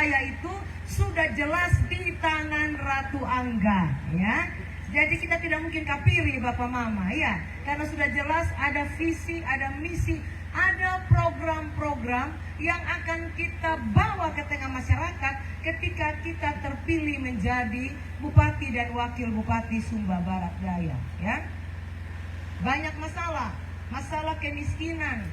Daya itu sudah jelas di tangan Ratu Angga, ya. Jadi kita tidak mungkin kapiri Bapak Mama, ya. Karena sudah jelas ada visi, ada misi, ada program-program yang akan kita bawa ke tengah masyarakat ketika kita terpilih menjadi Bupati dan Wakil Bupati Sumba Barat Daya, ya. Banyak masalah kemiskinan,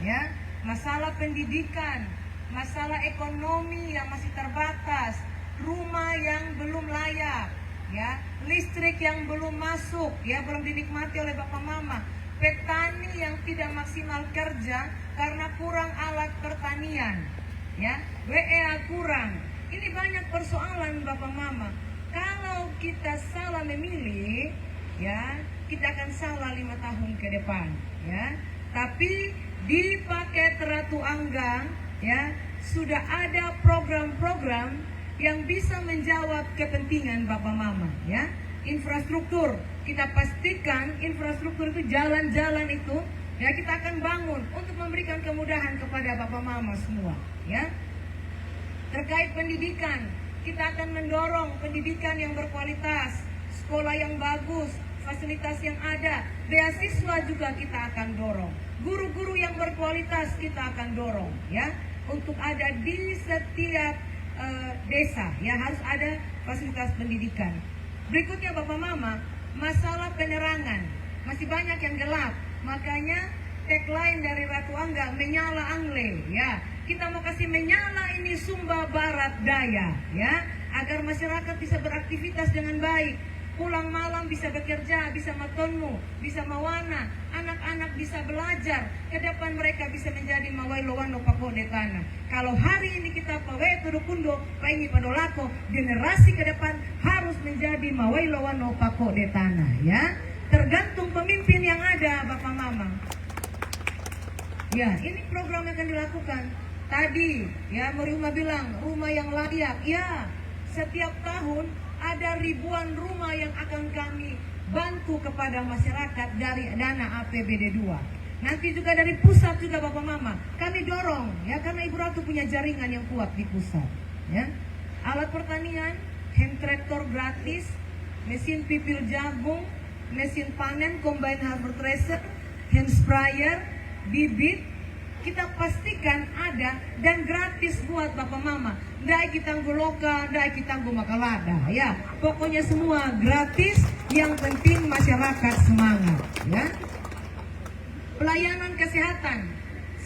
ya, masalah pendidikan, masalah ekonomi yang masih terbatas, rumah yang belum layak, ya, listrik yang belum masuk, ya, belum dinikmati oleh Bapak Mama, petani yang tidak maksimal kerja karena kurang alat pertanian, ya, WEA kurang. Ini banyak persoalan Bapak Mama. Kalau kita salah memilih, ya, kita akan salah 5 tahun ke depan, ya. Tapi di paket Ratu Angga, ya, sudah ada program-program yang bisa menjawab kepentingan Bapak Mama, ya. Infrastruktur, kita pastikan infrastruktur itu, jalan-jalan itu, ya, kita akan bangun untuk memberikan kemudahan kepada Bapak Mama semua, ya. Terkait pendidikan, kita akan mendorong pendidikan yang berkualitas, sekolah yang bagus, fasilitas yang ada, beasiswa juga kita akan dorong, guru-guru yang berkualitas kita akan dorong, ya, untuk ada di setiap desa, ya, harus ada fasilitas pendidikan. Berikutnya Bapak Mama, masalah penerangan, masih banyak yang gelap, makanya tagline dari Ratu Angga, menyala Angle, ya. Kita mau kasih menyala ini Sumba Barat Daya, ya, agar masyarakat bisa beraktivitas dengan baik. Pulang malam bisa bekerja, bisa matonmu, bisa mawana, anak-anak bisa belajar, ke depan mereka bisa menjadi mawailowan pako detana. Kalau hari ini kita pawai tudukundo, paingi padolako, generasi ke depan harus menjadi mawailowan pako detana, ya. Tergantung pemimpin yang ada Bapak Mama. Ya, ini program yang akan dilakukan. Tadi, ya, Meruma bilang rumah yang layak, ya. Setiap tahun ada ribuan rumah yang akan kami bantu kepada masyarakat dari dana APBD 2. Nanti juga dari pusat juga Bapak Mama kami dorong, ya, karena Ibu Ratu punya jaringan yang kuat di pusat, ya. Alat pertanian, hand tractor gratis, mesin pipil jagung, mesin panen, combine harvest thresher, hand sprayer, bibit, kita pastikan ada dan gratis buat Bapak Mama. Dai kita loka, dai kita makalada, ya. Pokoknya semua gratis, yang penting masyarakat semangat, ya. Pelayanan kesehatan,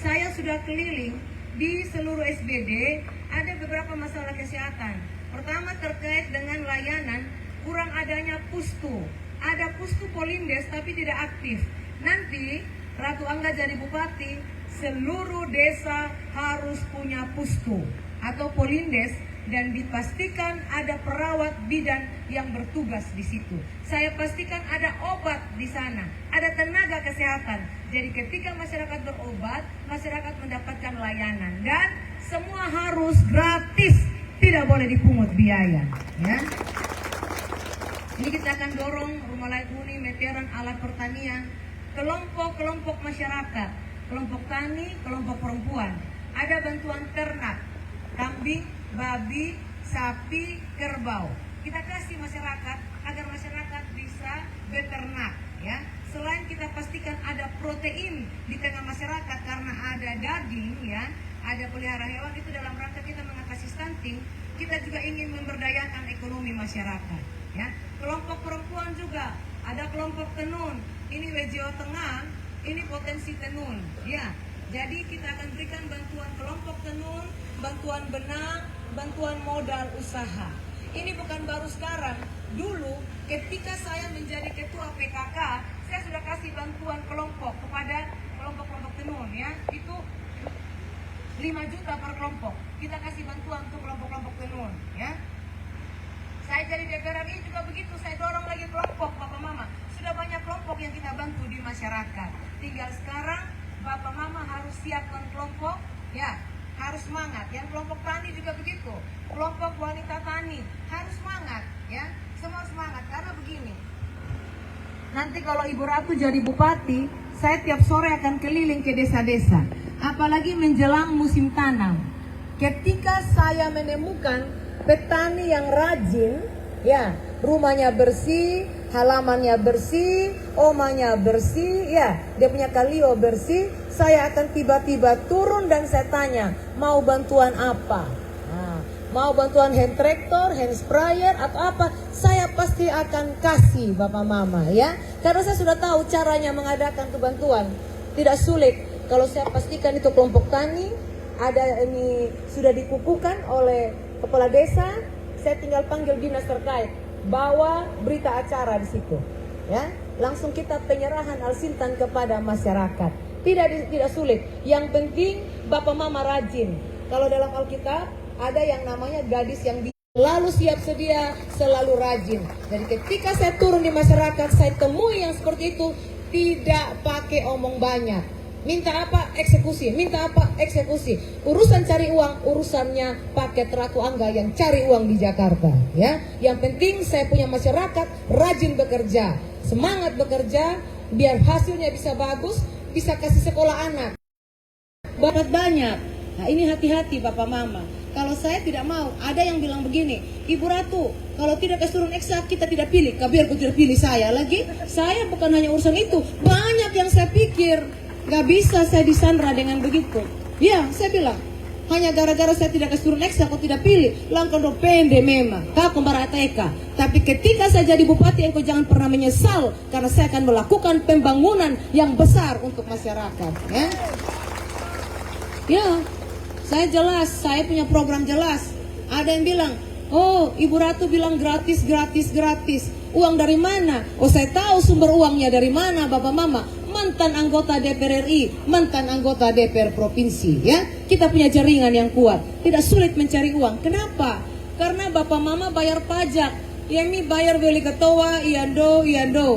saya sudah keliling di seluruh SBD, ada beberapa masalah kesehatan. Pertama terkait dengan layanan, kurang adanya pustu. Ada pustu Polindes tapi tidak aktif. Nanti Ratu Angga jadi bupati, seluruh desa harus punya pustu atau Polindes dan dipastikan ada perawat bidan yang bertugas di situ. Saya pastikan ada obat di sana, ada tenaga kesehatan. Jadi ketika masyarakat berobat, masyarakat mendapatkan layanan dan semua harus gratis, tidak boleh dipungut biaya, ya. Ini kita akan dorong rumah layak huni, meteran, alat pertanian, kelompok-kelompok masyarakat, kelompok tani, kelompok perempuan. Ada bantuan ternak, kambing, babi, sapi, kerbau. Kita kasih masyarakat agar masyarakat bisa beternak, ya. Selain kita pastikan ada protein di tengah masyarakat karena ada daging, ya, ada pelihara hewan, itu dalam rangka kita mengatasi stunting. Kita juga ingin memberdayakan ekonomi masyarakat, ya. Kelompok perempuan juga, ada kelompok tenun. Ini Jawa Tengah, ini potensi tenun, ya. Jadi kita akan berikan bantuan kelompok tenun, bantuan benang, bantuan modal usaha. Ini bukan baru sekarang. Dulu ketika saya menjadi ketua PKK, saya sudah kasih bantuan kelompok kepada kelompok-kelompok tenun, ya. Itu 5 juta per kelompok. Kita kasih bantuan untuk kelompok-kelompok tenun, ya. Saya jadi DPR RI juga begitu, saya dorong lagi kelompok Bapak Mama. Sudah banyak kelompok yang kita bantu di masyarakat. Tinggal sekarang Bapak Mama harus siapkan kelompok, ya, harus semangat. Yang kelompok tani juga begitu, kelompok wanita tani harus semangat, ya, semua semangat. Karena begini, nanti kalau Ibu Ratu jadi bupati, saya tiap sore akan keliling ke desa-desa. Apalagi menjelang musim tanam, ketika saya menemukan petani yang rajin, ya, rumahnya bersih, halamannya bersih, omanya bersih, ya, dia punya kalio bersih, saya akan tiba-tiba turun dan saya tanya, mau bantuan apa? Nah, mau bantuan hand tractor, hand sprayer atau apa? Saya pasti akan kasih Bapak Mama, ya. Karena saya sudah tahu caranya mengadakan tuh bantuan. Tidak sulit. Kalau saya pastikan itu kelompok tani, ada ini sudah dikukuhkan oleh kepala desa, saya tinggal panggil dinas terkait, bawa berita acara di situ, ya. Langsung kita penyerahan alsintan kepada masyarakat. Tidak sulit. Yang penting Bapak Mama rajin. Kalau dalam Alkitab ada yang namanya gadis yang selalu siap sedia, selalu rajin. Jadi ketika saya turun di masyarakat, saya temui yang seperti itu, tidak pakai omong banyak. Minta apa? Eksekusi. Minta apa? Eksekusi. Urusan cari uang, urusannya paket Ratu Angga yang cari uang di Jakarta, ya. Yang penting saya punya masyarakat rajin bekerja, semangat bekerja, biar hasilnya bisa bagus, bisa kasih sekolah anak. Bakat banyak. Nah, ini hati-hati Bapak Mama. Kalau saya tidak mau, ada yang bilang begini, Ibu Ratu, kalau tidak keturun eksak kita tidak pilih. Biar aku tidak pilih saya lagi. Saya bukan hanya urusan itu, banyak yang saya pikir. Gak bisa saya disandra dengan begitu. Ya, saya bilang, hanya gara-gara saya tidak keturun eksak, aku tidak pilih. Langkah do pende memang, kau barateka. Tapi ketika saya jadi bupati, engkau jangan pernah menyesal, karena saya akan melakukan pembangunan yang besar untuk masyarakat. Ya. Ya, saya jelas, saya punya program jelas. Ada yang bilang, oh Ibu Ratu bilang gratis. Uang dari mana? Oh saya tahu sumber uangnya dari mana Bapak Mama. Mantan anggota DPR RI, mantan anggota DPR Provinsi, ya. Kita punya jaringan yang kuat. Tidak sulit mencari uang. Kenapa? Karena Bapak Mama bayar pajak. Yemi bayar beli ketua, iando,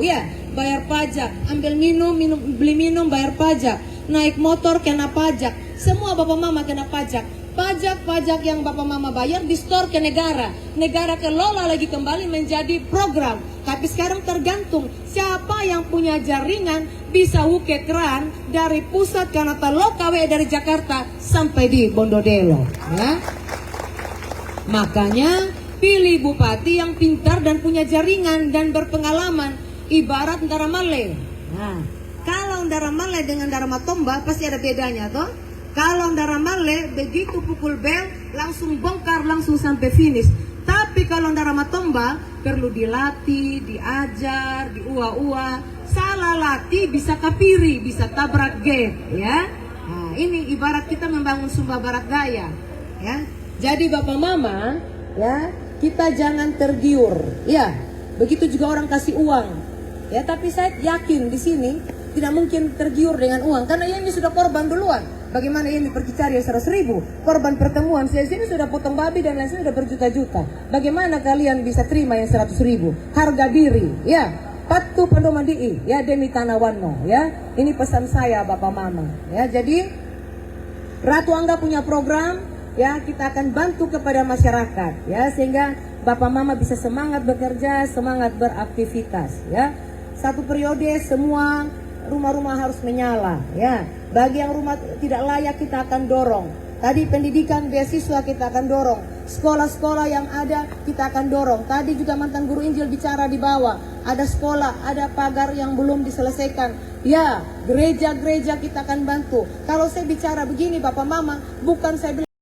ya. Bayar pajak. Ambil beli minum bayar pajak. Naik motor kena pajak. Semua Bapak Mama kena pajak. Pajak-pajak yang Bapak Mama bayar di-store ke negara. Negara kelola lagi kembali menjadi program. Tapi sekarang tergantung siapa yang punya jaringan bisa wuke keran dari pusat Kanata Lokawe dari Jakarta sampai di Bondodelo, ya. Makanya pilih bupati yang pintar dan punya jaringan dan berpengalaman. Ibarat Ndara Male. Nah, kalau Ndara Male dengan Ndara Matomba pasti ada bedanya toh. Kalau Ndara Male begitu pukul bel langsung bongkar langsung sampai finish. Tapi kalau Ndara Matomba perlu dilatih, diajar, diua-ua. Salah latih bisa kapiri, bisa tabrak gate, ya. Nah, ini ibarat kita membangun Sumba Barat Daya, ya. Jadi Bapak Mama, ya, kita jangan tergiur, ya. Begitu juga orang kasih uang, ya. Tapi saya yakin di sini tidak mungkin tergiur dengan uang karena ini sudah korban duluan. Bagaimana ini pergi cari 100.000 korban pertemuan, saya sini sudah potong babi dan lain sudah berjuta-juta. Bagaimana kalian bisa terima yang 100.000? Harga diri, ya. Patu pendomandi, ya, demi tanawano, ya. Ini pesan saya Bapak Mama, ya. Jadi Ratu Angga punya program, ya, kita akan bantu kepada masyarakat, ya, sehingga Bapak Mama bisa semangat bekerja, semangat beraktivitas, ya. Satu periode semua rumah-rumah harus menyala, ya. Bagi yang rumah tidak layak kita akan dorong. Tadi pendidikan beasiswa kita akan dorong. Sekolah-sekolah yang ada kita akan dorong. Tadi juga mantan guru Injil bicara di bawah. Ada sekolah, ada pagar yang belum diselesaikan. Ya, gereja-gereja kita akan bantu. Kalau saya bicara begini Bapak Mama, bukan saya bilang